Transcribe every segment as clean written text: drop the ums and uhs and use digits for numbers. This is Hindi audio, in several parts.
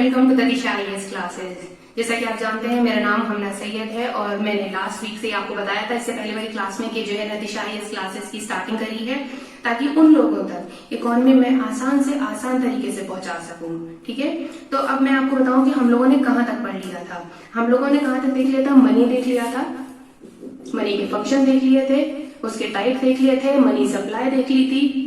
Welcome to the Disha IAS classes. जैसा कि आप जानते हैं मेरा नाम हमना सैयद है और मैंने लास्ट वीक से आपको बताया था इससे पहले वाली क्लास में कि जो है ना दिशा आईएएस क्लासेस की स्टार्टिंग करी है ताकि उन लोगों तक इकोनॉमी में आसान से आसान तरीके से पहुंचा सकूं। ठीक है, तो अब मैं आपको बताऊं कि हम लोगों ने कहां तक पढ़ लिया था। हम लोगों ने कहां तक देख लिया था? मनी देख लिया था, मनी के फंक्शन देख लिए थे, उसके टाइप देख लिए थे, मनी सप्लाई देख ली थी,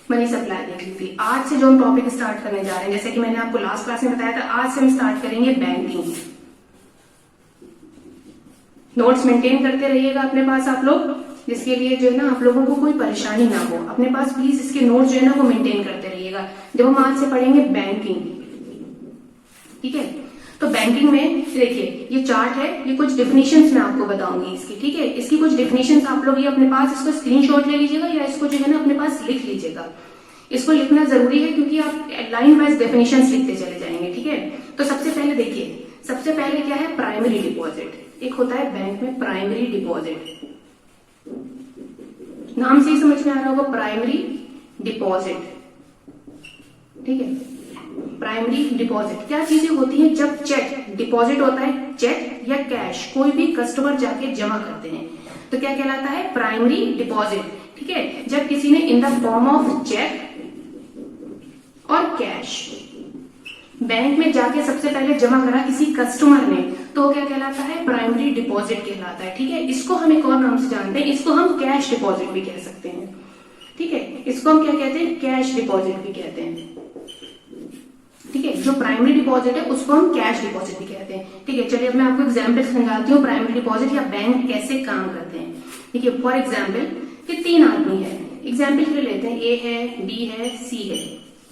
मनी सप्लाई देख ली थी। आज से जो हम टॉपिक स्टार्ट करने जा रहे हैं, जैसे कि मैंने आपको लास्ट क्लास में बताया था, आज से हम स्टार्ट करेंगे बैंकिंग। नोट्स मेंटेन करते रहिएगा अपने पास आप लोग, जिसके लिए जो है ना आप लोगों को कोई परेशानी ना हो। अपने पास प्लीज इसके नोट्स जो है ना वो मेंटेन करते रहिएगा जब हम आज से पढ़ेंगे बैंकिंग। ठीक है, तो बैंकिंग में देखिए ये चार्ट है, ये कुछ डेफिनेशंस मैं आपको बताऊंगी इसकी। ठीक है, इसकी कुछ डेफिनेशंस आप लोग ये अपने पास इसको स्क्रीनशॉट ले लीजिएगा या इसको जो है ना अपने पास लिख लीजिएगा। इसको लिखना जरूरी है क्योंकि आप लाइन वाइज डेफिनेशंस लिखते चले जाएंगे। ठीक है, तो सबसे पहले देखिए, सबसे पहले क्या है? Primary deposit. एक होता है बैंक में प्राइमरी डिपॉजिट, नाम से ही समझ में आ रहा होगा, प्राइमरी डिपॉजिट। ठीक है, प्राइमरी डिपॉजिट क्या चीजें होती हैं? जब चेक डिपॉजिट होता है, चेक या कैश कोई भी कस्टमर जाके जमा करते हैं तो क्या कहलाता है? Primary deposit. ठीक है, जब किसी ने in the form of cheque और कैश बैंक में जाके सबसे पहले जमा करा किसी कस्टमर ने, तो क्या कहलाता है? प्राइमरी डिपॉजिट कहलाता है। ठीक है, इसको हम एक और नाम से जानते हैं, इसको हम कैश डिपॉजिट भी कह सकते हैं। ठीक है, इसको हम क्या कहते हैं? कैश डिपॉजिट भी कहते हैं। ठीक है, जो प्राइमरी डिपॉजिट है उसको हम कैश डिपॉजिट भी कहते हैं। ठीक है, चलिए अब मैं आपको एग्जांपल समझाती हूँ प्राइमरी डिपॉजिट या बैंक कैसे काम करते हैं। ठीक है, फॉर एग्जांपल कि 3 आदमी है, एग्जांपल के लिए लेते हैं, ए है, बी है, सी है।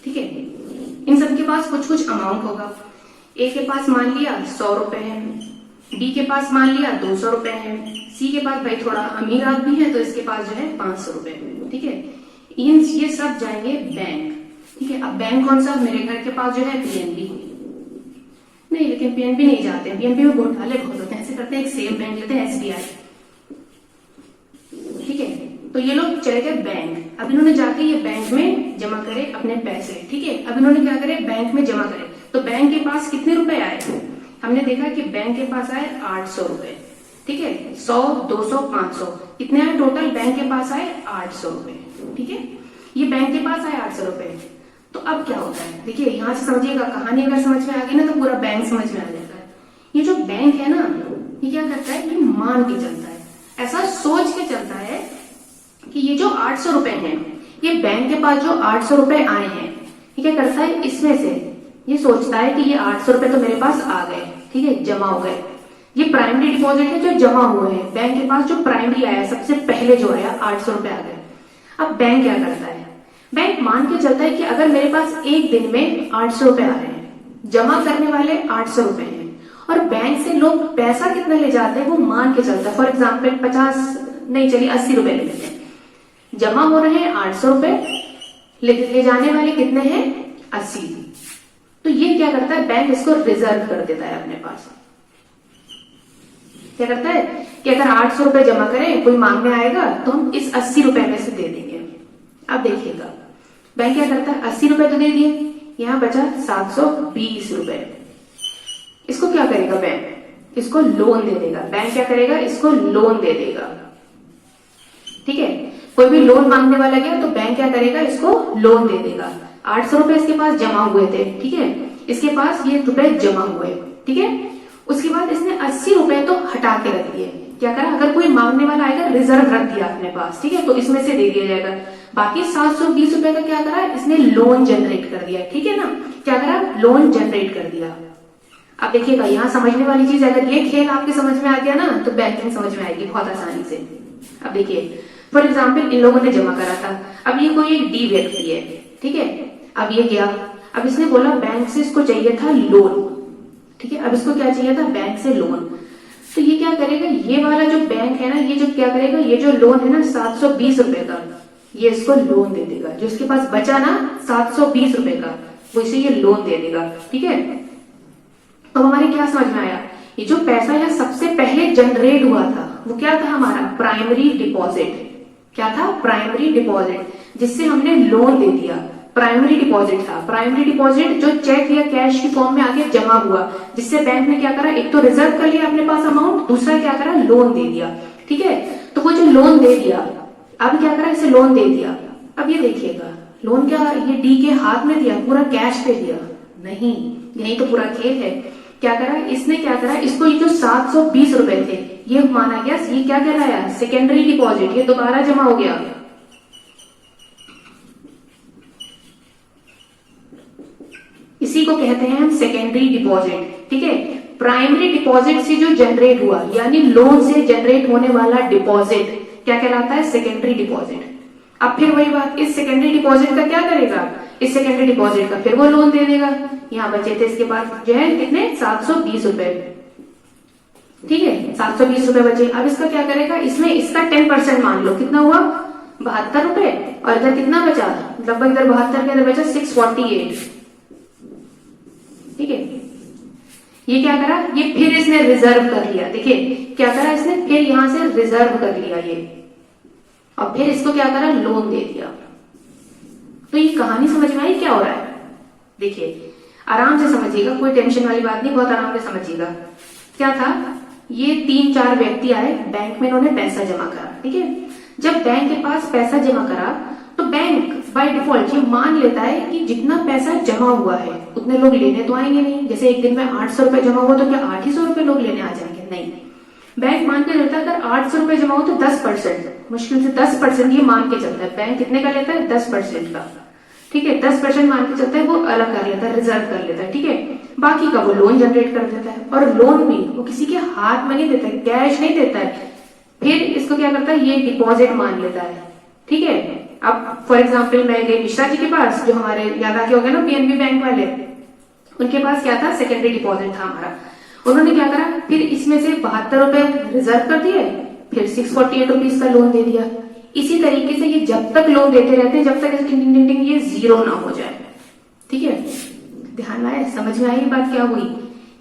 ठीक है, इन सबके पास कुछ कुछ अमाउंट होगा। ए के पास मान लिया 100 रुपए है, बी के पास मान लिया 200 रुपए है, सी के पास भाई थोड़ा अमीर आदमी है तो इसके पास जो है 500 रुपए। ठीक है, ये सब जाएंगे बैंक। ठीक है, अब बैंक कौन सा? मेरे घर के पास जो है पीएनबी नहीं, लेकिन पीएनबी नहीं जाते हैं, पीएनबी में घोटाले बहुत होते हैं, ऐसे करते हैं एक सेम बैंक लेते हैं, एसबीआई। ठीक है, तो ये लोग चले गए बैंक। अब इन्होंने जाके ये बैंक में जमा करे अपने पैसे। ठीक है, अब इन्होंने क्या करे? बैंक में जमा करे। तो बैंक के पास कितने रुपए आए? हमने देखा कि बैंक के पास आए 800 रुपए। ठीक है, 100, 200, 500 कितने आए टोटल? बैंक के पास आए 800 रुपए। ठीक है, ये बैंक के पास आए 800 रुपए। तो अब क्या होता है? देखिए यहां से समझिएगा, कहानी अगर समझ में आ गई ना तो पूरा बैंक समझ में आ जाता है। ये जो बैंक है ना, ये क्या करता है? ये मान के चलता है, ऐसा सोच के चलता है कि ये जो 800 रुपए हैं, ये बैंक के पास जो 800 रुपए आए हैं, ये क्या करता है? इसमें से ये सोचता है कि ये 800 रुपए तो मेरे पास आ गए। ठीक है, जमा हो गए। ये प्राइमरी डिपॉजिट है जो जमा हुए हैं, बैंक के पास जो प्राइमरी आया, सबसे पहले जो आया 800 रुपए आ गए। अब बैंक क्या करता है? बैंक मान के चलता है कि अगर मेरे पास एक दिन में 800 रुपए आ रहे हैं, जमा करने वाले 800 रुपए हैं और बैंक से लोग पैसा कितना ले जाते हैं वो मान के चलता है। फॉर एग्जाम्पल 50 नहीं, चलिए 80 रुपए ले लेते हैं। जमा हो रहे हैं 800 रुपए, ले जाने वाले कितने हैं? 80। तो ये क्या करता है? बैंक इसको रिजर्व कर देता है अपने पास। क्या करता है कि अगर 800 रुपए जमा करें, कोई मांगने आएगा तो हम इस 80 रुपए में से दे देंगे। अब देखिएगा बैंक क्या करता है? 80 रुपए तो दे दिए, यहां बचा 720 रुपए। इसको क्या करेगा बैंक? इसको लोन दे देगा। बैंक क्या करेगा? इसको लोन दे देगा। ठीक है, कोई भी लोन मांगने वाला गया तो बैंक क्या करेगा? इसको लोन दे देगा। 800 रुपए इसके पास जमा हुए थे। ठीक है, इसके पास ये रुपए जमा हुए। ठीक है, उसके बाद इसने 80 रुपए तो हटा के रख दिए। क्या करा? अगर कोई मांगने वाला आएगा, रिजर्व रख दिया अपने पास। ठीक है, तो इसमें से दे दिया जाएगा। बाकी 720 रुपए का क्या करा? इसने लोन जनरेट कर दिया। ठीक है ना, क्या करा? लोन जनरेट कर दिया। अब देखिएगा यहाँ समझने वाली चीज, अगर ये खेल आपके समझ में आ गया ना तो बैंकिंग समझ में आएगी बहुत आसानी से। अब देखिए फॉर एग्जाम्पल इन लोगों ने जमा करा था, अब ये कोई एक डी व्यक्ति है। ठीक है, अब ये गया, अब इसने बोला बैंक से इसको चाहिए था लोन। ठीक है, अब इसको क्या चाहिए था? बैंक से लोन। तो ये क्या करेगा? ये वाला जो बैंक है ना, ये जो क्या करेगा? ये जो लोन है ना 720 रुपए का, ये इसको लोन दे देगा। जो इसके पास बचा ना 720 रुपए का, वो इसे ये लोन दे देगा। ठीक है, तो हमारे क्या समझ में आया? ये जो पैसा यहाँ सबसे पहले जनरेट हुआ था वो क्या था? हमारा प्राइमरी डिपॉजिट। क्या था? प्राइमरी डिपॉजिट, जिससे हमने लोन दे दिया, प्राइमरी डिपॉजिट था। प्राइमरी डिपॉजिट जो चेक या कैश की फॉर्म में आगे जमा हुआ, जिससे बैंक ने क्या करा, एक तो रिजर्व कर लिया अपने पास अमाउंट, दूसरा क्या करा, लोन दे दिया। ठीक है, तो वो जो लोन दे दिया, अब क्या करा, इसे लोन दे दिया। अब ये देखिएगा, लोन क्या ये डी के हाथ में दिया, पूरा कैश पे दिया? नहीं, यही तो पूरा खेल है। क्या करा इसने, क्या करा, इसको ये जो 720 रुपए थे ये माना गया, ये क्या कहलाया, सेकेंडरी डिपॉजिट, ये दोबारा जमा हो गया। इसी को कहते हैं हम सेकेंडरी डिपॉजिट। ठीक है, प्राइमरी डिपॉजिट से जो जनरेट हुआ, यानी लोन से जनरेट होने वाला डिपॉजिट क्या कहलाता है, सेकेंडरी डिपॉजिट। अब फिर वही बात, इस सेकेंडरी डिपॉजिट का क्या करेगा, इस सेकेंडरी डिपॉजिट का फिर वो लोन दे देगा। यहाँ बचे थे इसके पास जो है कितने, 720 रुपए। ठीक है, 720 रुपए बचे। अब इसका क्या करेगा, इसमें इसका 10% मान लो, कितना हुआ, 72 रुपए, और इधर कितना बचा, लगभग इधर 72 के अंदर बचा 648। ठीक है, ये क्या करा, ये फिर इसने रिजर्व कर लिया। देखिए क्या करा इसने, फिर यहां से रिजर्व कर लिया ये, और फिर इसको क्या करा, लोन दे दिया। तो ये कहानी समझ में आई क्या हो रहा है? देखिए आराम से समझिएगा, कोई टेंशन वाली बात नहीं, बहुत आराम से समझिएगा। क्या था, ये 3-4 व्यक्ति आए बैंक में, इन्होंने पैसा जमा करा। ठीक है, जब बैंक के पास पैसा जमा करा तो बैंक बाय डिफॉल्ट ये मान लेता है कि जितना पैसा जमा हुआ है उतने लोग लेने तो आएंगे नहीं। जैसे एक दिन में 800 रुपए जमा हुआ तो क्या 800 रुपए लोग लेने आ जाएंगे? नहीं, बैंक मान के चलता है अगर 800 रुपए जमा हो तो 10%, मुश्किल से 10% ये मान के चलता है। बैंक कितने का लेता है, 10% का। ठीक है, 10% मान के चलता है, वो अलग कर लेता है, रिजर्व कर लेता है। ठीक है, बाकी का वो लोन जनरेट कर देता है, और लोन भी वो किसी के हाथ में नहीं देता है, कैश नहीं देता है, फिर इसको क्या करता है, ये डिपॉजिट मान लेता है। ठीक है, अब फॉर एग्जाम्पल मैं गई मिश्रा जी के पास, जो हमारे याद आके हो गए ना पीएनबी बैंक वाले, उनके पास क्या था, सेकेंडरी डिपॉजिट था हमारा। उन्होंने क्या करा, फिर इसमें से 72 रुपए रिजर्व कर दिए, फिर 648 रुपीज का लोन दे दिया। इसी तरीके से ये जब तक लोन देते रहते हैं, जब तक ये जीरो ना हो जाए। ठीक है, ध्यान आया, समझ में आई बात क्या हुई,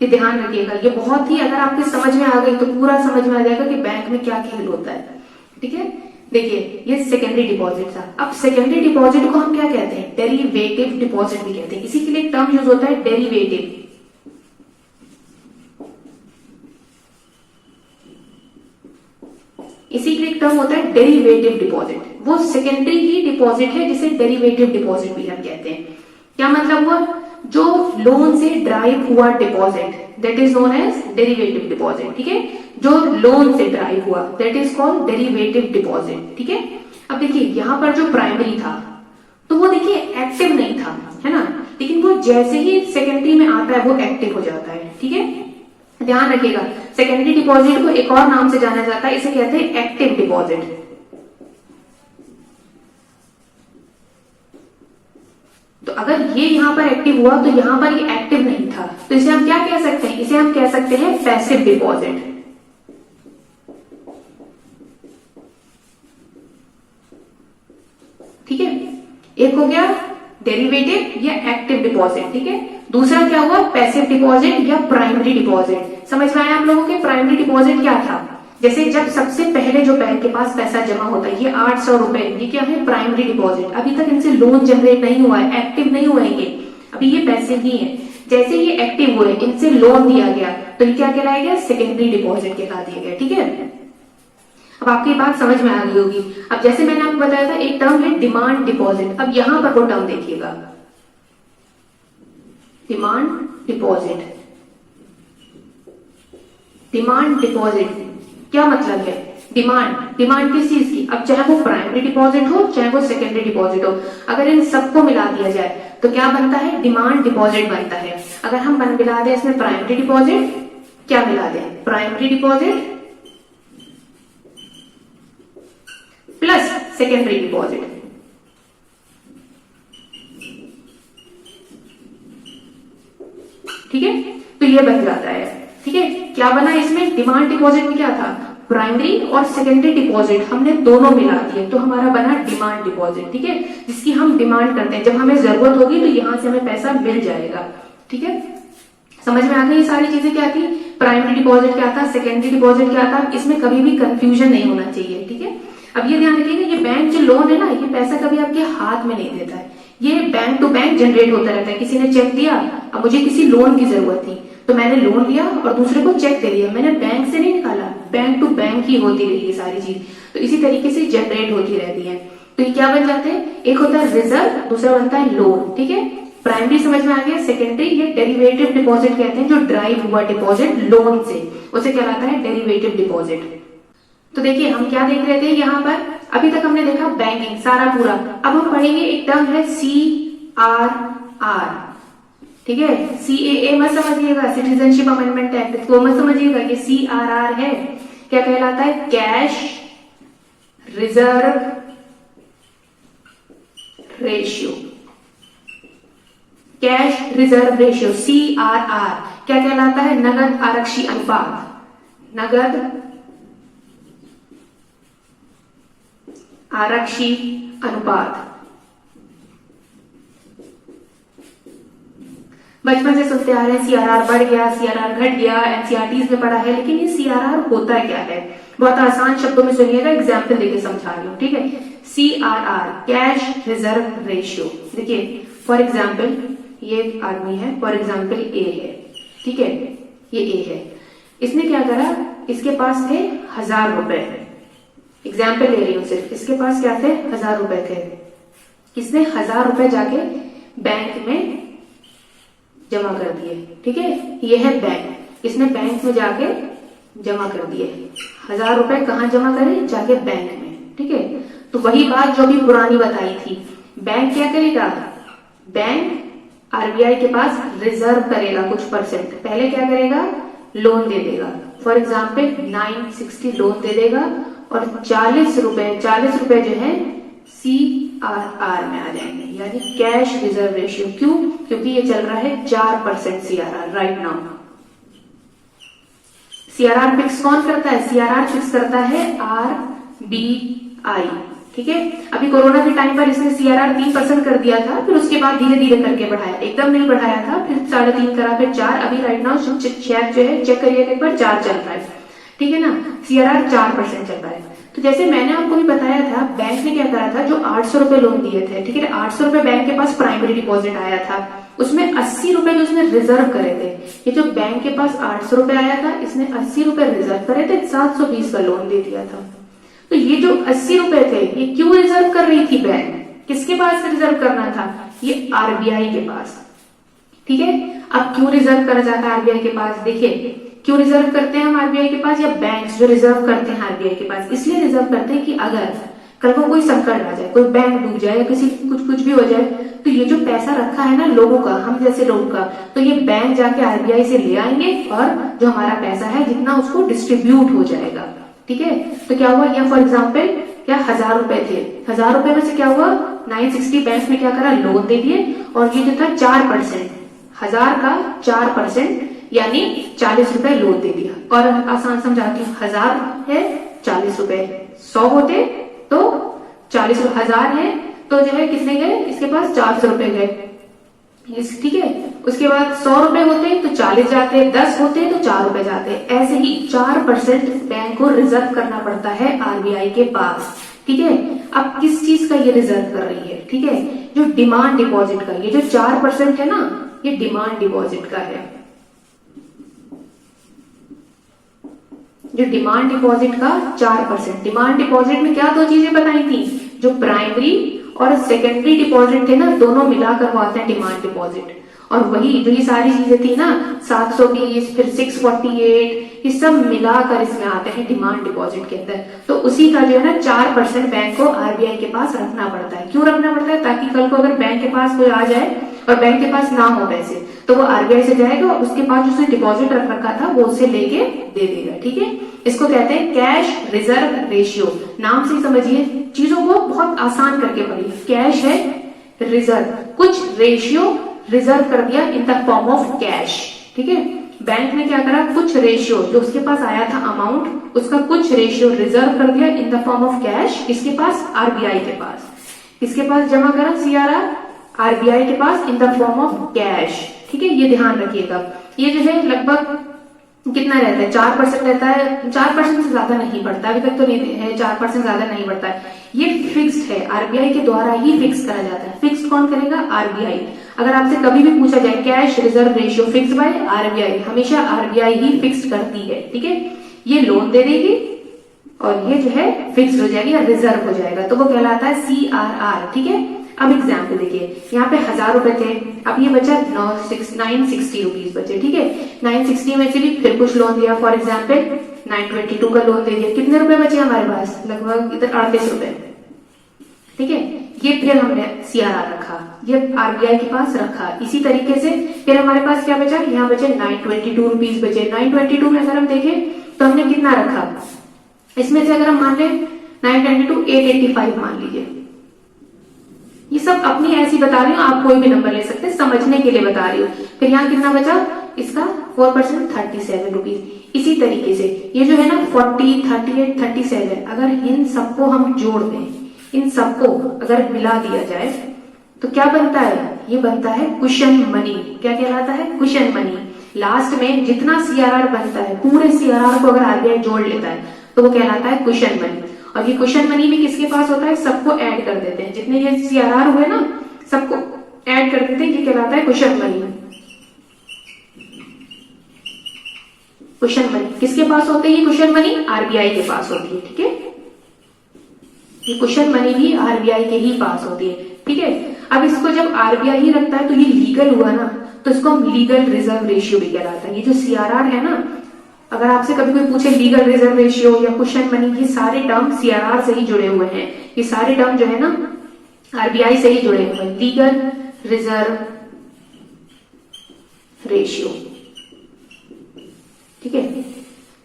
ये ध्यान रखिएगा। ये बहुत ही, अगर आपके समझ में आ गई तो पूरा समझ में आ जाएगा कि बैंक में क्या खेल होता है। ठीक है, देखिए ये सेकेंडरी डिपॉजिट था। अब सेकेंडरी डिपॉजिट को हम क्या कहते हैं, डेरिवेटिव डिपॉजिट भी कहते हैं। इसी के लिए टर्म यूज होता है डेरिवेटिव। इसी के लिए टर्म होता है डेरिवेटिव डिपॉजिट। वो सेकेंडरी ही डिपॉजिट है जिसे डेरिवेटिव डिपॉजिट भी हम कहते हैं। क्या मतलब हुआ, जो लोन से ड्राइव हुआ deposit, that is known as derivative deposit. ठीक है, जो लोन से ड्राइव हुआ that is called derivative deposit. ठीक है, अब देखिए यहां पर जो प्राइमरी था तो वो देखिए एक्टिव नहीं था, है ना, लेकिन वो जैसे ही सेकेंडरी में आता है वो एक्टिव हो जाता है। ठीक है, ध्यान रखिएगा, सेकेंडरी डिपॉजिट को एक और नाम से जाना जाता है, इसे कहते हैं एक्टिव डिपॉजिट। तो अगर ये यहां पर एक्टिव हुआ तो यहां पर ये एक्टिव नहीं था, तो इसे हम क्या कह सकते हैं, इसे हम कह सकते हैं पैसिव डिपॉजिट। ठीक है, एक हो गया डेरिवेटिव या एक्टिव डिपॉजिट। ठीक है, दूसरा क्या हुआ, पैसिव डिपॉजिट या प्राइमरी डिपॉजिट। समझ में आया आप लोगों के, प्राइमरी डिपॉजिट क्या था, जैसे जब सबसे पहले जो बैंक के पास पैसा जमा होता है, ये 800 रुपए, ये क्या है, प्राइमरी डिपॉजिट। अभी तक इनसे लोन जनरेट नहीं हुआ है, एक्टिव नहीं हुए ये, अभी ये पैसे ही है। जैसे ये एक्टिव हुए, इनसे लोन दिया गया, तो ये क्या कहलाएगा, सेकेंडरी डिपॉजिट कहला दिया गया। ठीक है, अब आपकी बात समझ में आ गई होगी। अब जैसे मैंने आपको बताया था एक टर्म है डिमांड डिपॉजिट, अब यहां पर वो टर्म देखिएगा, डिमांड डिपॉजिट। डिमांड डिपॉजिट क्या मतलब है, डिमांड किस चीज की, अब चाहे वो प्राइमरी डिपॉजिट हो चाहे वो सेकेंडरी डिपॉजिट हो, अगर इन सबको मिला दिया जाए तो क्या बनता है, डिमांड डिपॉजिट बनता है। अगर हम मिला दें इसमें प्राइमरी डिपॉजिट, क्या मिला दें, primary deposit plus secondary deposit. ठीक है, तो ये बन जाता है। ठीक है, क्या बना इसमें, डिमांड डिपॉजिट में क्या था, प्राइमरी और सेकेंडरी डिपॉजिट हमने दोनों मिला दिए, तो हमारा बना डिमांड डिपॉजिट। ठीक है, जिसकी हम डिमांड करते हैं, जब हमें जरूरत होगी तो यहां से हमें पैसा मिल जाएगा। ठीक है, समझ में आ गई ये सारी चीजें क्या थी, प्राइमरी डिपॉजिट क्या था, सेकेंडरी डिपॉजिट क्या था, इसमें कभी भी कंफ्यूजन नहीं होना चाहिए। ठीक है, अब ये ध्यान रखिएगा, ये बैंक जो लोन है ना, ये पैसा कभी आपके हाथ में नहीं देता है, ये बैंक टू बैंक जनरेट होता रहता है। किसी ने चेक दिया, अब मुझे किसी लोन की जरूरत थी तो मैंने लोन लिया और दूसरे को चेक दे दिया, मैंने बैंक से नहीं निकाला, बैंक टू बैंक ही होती रही है सारी चीज। तो इसी तरीके से जनरेट होती रहती है। तो ये क्या बन जाते हैं, एक होता है रिजर्व, दूसरा बनता है लोन। ठीक है, प्राइमरी समझ में आ गया। सेकेंडरी ये डेरिवेटिव डिपॉजिट कहते हैं, जो ड्राइव हुआ डिपॉजिट लोन से, उसे कहलाता है डेरिवेटिव डिपॉजिट। तो देखिए हम क्या देख रहे थे यहाँ पर, अभी तक हमने देखा बैंकिंग सारा पूरा। अब हम पढ़ेंगे एक टर्म है CRR। ठीक है, CAA मत समझिएगा, सिटीजनशिप अमेंडमेंट एक्ट, तो मत समझिएगा, ये CRR है। क्या कहलाता है, cash reserve ratio. Cash reserve ratio CRR क्या कहलाता है, नगद आरक्षी अनुपात। नगद आरक्षी अनुपात। बचपन से सुनते आ रहे हैं CRR बढ़ गया, CRR घट गया, NCERTs में पढ़ा है, लेकिन ये CRR होता क्या है, बहुत आसान शब्दों में सुनिएगा, एग्जाम्पल देके समझा रही हूँ। ठीक है, CRR कैश रिजर्व रेशियो। देखिए फॉर एग्जाम्पल ये एक आदमी है, फॉर एग्जाम्पल A है। ठीक है, ये A है, इसने क्या करा, इसके पास थे 1000 रुपए, एग्जाम्पल ले रही हूं सिर्फ, इसके पास क्या थे, 1000 रुपए थे। इसने 1000 रुपए जाके बैंक में जमा कर दिए। ठीक है, ये है बैंक, इसने बैंक में जाके जमा कर दिए 1000 रुपए। कहाँ जमा करे, जाके बैंक में। ठीक है, तो वही बात जो अभी पुरानी बताई थी, बैंक क्या करेगा, बैंक RBI के पास रिजर्व करेगा कुछ परसेंट, पहले क्या करेगा, लोन दे देगा। फॉर एग्जाम्पल 960 लोन दे देगा और 40 रुपए जो है CRR में आ जाएंगे, यानी कैश रिजर्व रेशियो। क्यों, क्योंकि ये चल रहा है 4% CRR right now. CRR fix कौन करता है, CRR फिक्स करता है RBI। ठीक है, अभी कोरोना के टाइम पर इसने CRR 3% कर दिया था, फिर उसके बाद धीरे धीरे करके बढ़ाया, एकदम नहीं बढ़ाया था, फिर 3.5 करा, फिर 4, अभी राइट नाउ शेयर जो है चेक करिए एक बार, 4 चल रहा है। ठीक है ना, CRR 4% चल रहा है। तो जैसे मैंने आपको भी बताया था, बैंक ने क्या करा था, जो 800 रुपए लोन दिए थे, ठीक है, 800 रुपए बैंक के पास प्राइमरी डिपॉजिट आया था, उसमें 80 रुपए जो उसने रिजर्व करे थे। ये जो बैंक के पास 800 रुपए आया था, इसने 80 रुपए रिजर्व करे थे, 720 का लोन दे दिया था। तो ये जो 80 रुपए थे, ये क्यों रिजर्व कर रही थी बैंक, किसके पास रिजर्व करना था, ये RBI के पास। ठीक है, अब क्यों रिजर्व करा जाता है RBI के पास, देखिए क्यों रिजर्व करते हैं हम RBI के पास, या बैंक्स जो रिजर्व करते हैं RBI के पास, इसलिए रिजर्व करते हैं कि अगर कल को कोई संकट आ जाए, कोई बैंक डूब जाए या किसी कुछ भी हो जाए, तो ये जो पैसा रखा है ना लोगों का, हम जैसे लोगों का, तो ये बैंक जाके RBI से ले आएंगे और जो हमारा पैसा है जितना उसको डिस्ट्रीब्यूट हो जाएगा। ठीक है, तो क्या हुआ, या फॉर एग्जाम्पल क्या 1000 रुपए थे, 1000 रुपए में से क्या हुआ, 960 बैंक ने क्या करा, लोन दे दिए, और ये जो था 4%, 1000 का 4% यानी 40 रुपए लोन दे दिया। और आसान समझाती हूँ, 1000 है 40 रुपए, 100 होते तो 40, 1000 है तो जो है कितने गए, इसके पास 400 रुपए गए। ठीक है, उसके बाद 100 रुपए होते तो 40 जाते, 10 होते तो 4 रुपए जाते। ऐसे ही 4% बैंक को रिजर्व करना पड़ता है RBI के पास। ठीक है, अब किस चीज का ये रिजर्व कर रही है, ठीक है, जो डिमांड डिपॉजिट का, ये जो 4% है ना, ये डिमांड डिपॉजिट का है। जो डिमांड डिपॉजिट का 4%, डिमांड डिपॉजिट में क्या दो चीजें बताई थी, जो प्राइमरी और सेकेंडरी डिपॉजिट थे ना, दोनों मिलाकर वो आते हैं डिमांड डिपॉजिट। और वही जो ये सारी चीजें थी ना, 720 फिर 648, ये सब मिलाकर इसमें आते हैं डिमांड डिपॉजिट के अंदर। तो उसी का जो है ना 4% बैंक को RBI के पास रखना पड़ता है। क्यों रखना पड़ता है, ताकि कल को अगर बैंक के पास कोई आ जाए और बैंक के पास ना हो पैसे, तो वो RBI से जाएगा, उसके पास उसने डिपॉजिट रख रखा था वो उससे लेके दे देगा। ठीक है, इसको कहते हैं कैश रिजर्व रेशियो। नाम से समझिए, चीजों को बहुत आसान करके पढ़िए। कैश है, रिजर्व, कुछ रेशियो रिजर्व कर दिया इन द फॉर्म ऑफ कैश। ठीक है, बैंक ने क्या करा, कुछ रेशियो जो उसके पास आया था अमाउंट, उसका कुछ रेशियो रिजर्व कर दिया इन द फॉर्म ऑफ कैश, इसके पास RBI के पास। किसके पास जमा करा CRR, RBI के पास in the form of cash. ठीक है, ये ध्यान रखिएगा। ये जो है लगभग कितना रहता है, 4% रहता है, 4% से ज्यादा नहीं बढ़ता, अभी तक तो नहीं है, 4% ज्यादा नहीं बढ़ता है। ये फिक्स्ड है, आरबीआई के द्वारा ही फिक्स करा जाता है। फिक्स कौन करेगा, आरबीआई। अगर आपसे कभी भी पूछा जाए cash reserve ratio fix by RBI, हमेशा आरबीआई ही फिक्स करती है, ठीक है। ये लोन दे देगी और ये जो है फिक्स हो जाएगी, रिजर्व हो जाएगा, तो वो कहलाता है CRR, ठीक है। अब एग्जाम्पल देखिए, यहाँ पे 1000 रुपए थे, अब ये बचा 960 रुपीज बचे, ठीक है। 960 में से भी फिर कुछ लोन दिया, फॉर एग्जाम्पल 922 का लोन दे दिया, कितने रुपए बचे हमारे पास, लगभग इधर 38 रुपए, ठीक है। ये फिर हमने CRR रखा, ये आरबीआई के पास रखा। इसी तरीके से फिर हमारे पास क्या बचा, यहाँ बचे 922 रुपीज बचे। 922 में अगर हम देखें तो हमने कितना रखा, इसमें से अगर हम मान लें 922 885 मान लीजिए। ये सब अपनी ऐसी बता रही हूँ, आप कोई भी नंबर ले सकते हैं, समझने के लिए बता रही हूँ। फिर यहाँ कितना बचा, इसका 4% 37 रुपीज। इसी तरीके से ये जो है ना 40, 38, 37, अगर इन सबको हम जोड़ दें, इन सबको अगर मिला दिया जाए तो क्या बनता है, ये बनता है कुशन मनी। क्या कहलाता है, कुशन मनी। लास्ट में जितना CRR बनता है, पूरे CRR को अगर आरबीआई जोड़ लेता है तो वो कहलाता है कुशन मनी। और ये कुशन मनी भी किसके पास होता है, सबको ऐड कर देते हैं, जितने ये CRR हुए ना सबको ऐड कर देते हैं, ये कहलाता है कुशन मनी। कुशन मनी किसके पास होते हैं, ये कुशन मनी आरबीआई के पास होती है, ठीक है। ये कुशन मनी भी आरबीआई के ही पास होती है, ठीक है। अब इसको जब आरबीआई ही रखता है तो ये लीगल हुआ ना, तो इसको हम लीगल रिजर्व रेशियो भी कहलाता है। ये जो CRR है ना, अगर आपसे कभी कोई पूछे लीगल रिजर्व रेशियो या कुशन मनी, ये सारे टर्म CRR से ही जुड़े हुए हैं। ये सारे टर्म जो है ना आरबीआई से ही जुड़े हुए हैं। लीगल रिजर्व रेशियो, ठीक है,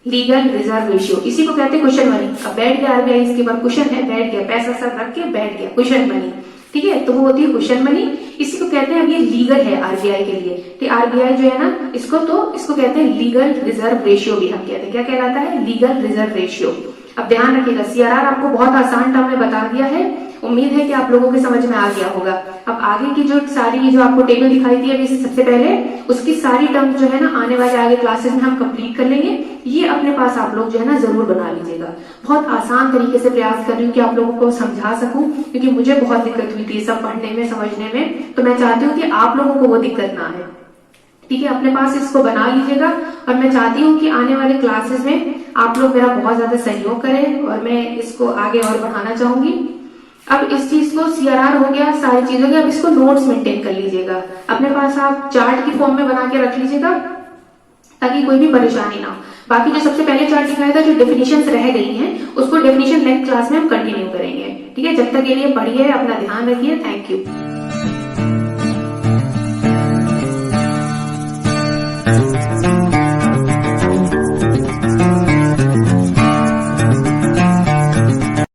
लीगल रिजर्व रेशियो, इसी को कहते हैं कुशन मनी। अब बैठ गया आरबीआई, इसके बाद कुशन है, बैठ गया, पैसा सब रख के बैठ गया, कुशन मनी, ठीक है। तो वो होती है कुशन मनी, इसी को कहते हैं। अब ये लीगल है आरबीआई के लिए, तो आरबीआई जो है ना इसको कहते हैं लीगल रिजर्व रेशियो भी हम कहते हैं। क्या कहलाता है, लीगल रिजर्व रेशियो। अब ध्यान रखिएगा, CRR आपको बहुत आसान टर्म में बता दिया है, उम्मीद है कि आप लोगों के समझ में आ गया होगा। अब आगे की जो सारी जो आपको टेबल दिखाई थी अभी सबसे पहले, उसकी सारी टर्म जो है ना आने वाले आगे क्लासेस में हम कंप्लीट कर लेंगे। ये अपने पास आप लोग जो है ना जरूर बना लीजिएगा। बहुत आसान तरीके से प्रयास कर रही हूँ कि आप लोगों को समझा सकूं, क्योंकि मुझे बहुत दिक्कत हुई थी सब पढ़ने में, समझने में, तो मैं चाहती हूँ कि आप लोगों को वो दिक्कत ना आए, ठीक है। अपने पास इसको बना लीजिएगा और मैं चाहती हूँ कि आने वाले क्लासेस में आप लोग मेरा बहुत ज्यादा सहयोग करें और मैं इसको आगे और बढ़ाना चाहूंगी। अब इस चीज को CRR हो गया, सारी चीजों के, अब इसको नोट्स मेंटेन कर लीजिएगा अपने पास, आप चार्ट की फॉर्म में बना के रख लीजिएगा ताकि कोई भी परेशानी ना हो। बाकी जो सबसे पहले चार्ट दिखाया था, जो डेफिनेशंस रह गई हैं, उसको डेफिनेशन नेक्स्ट क्लास में हम कंटिन्यू करेंगे, ठीक है। जब तक के लिए पढ़िए, अपना ध्यान रखिए, थैंक यू।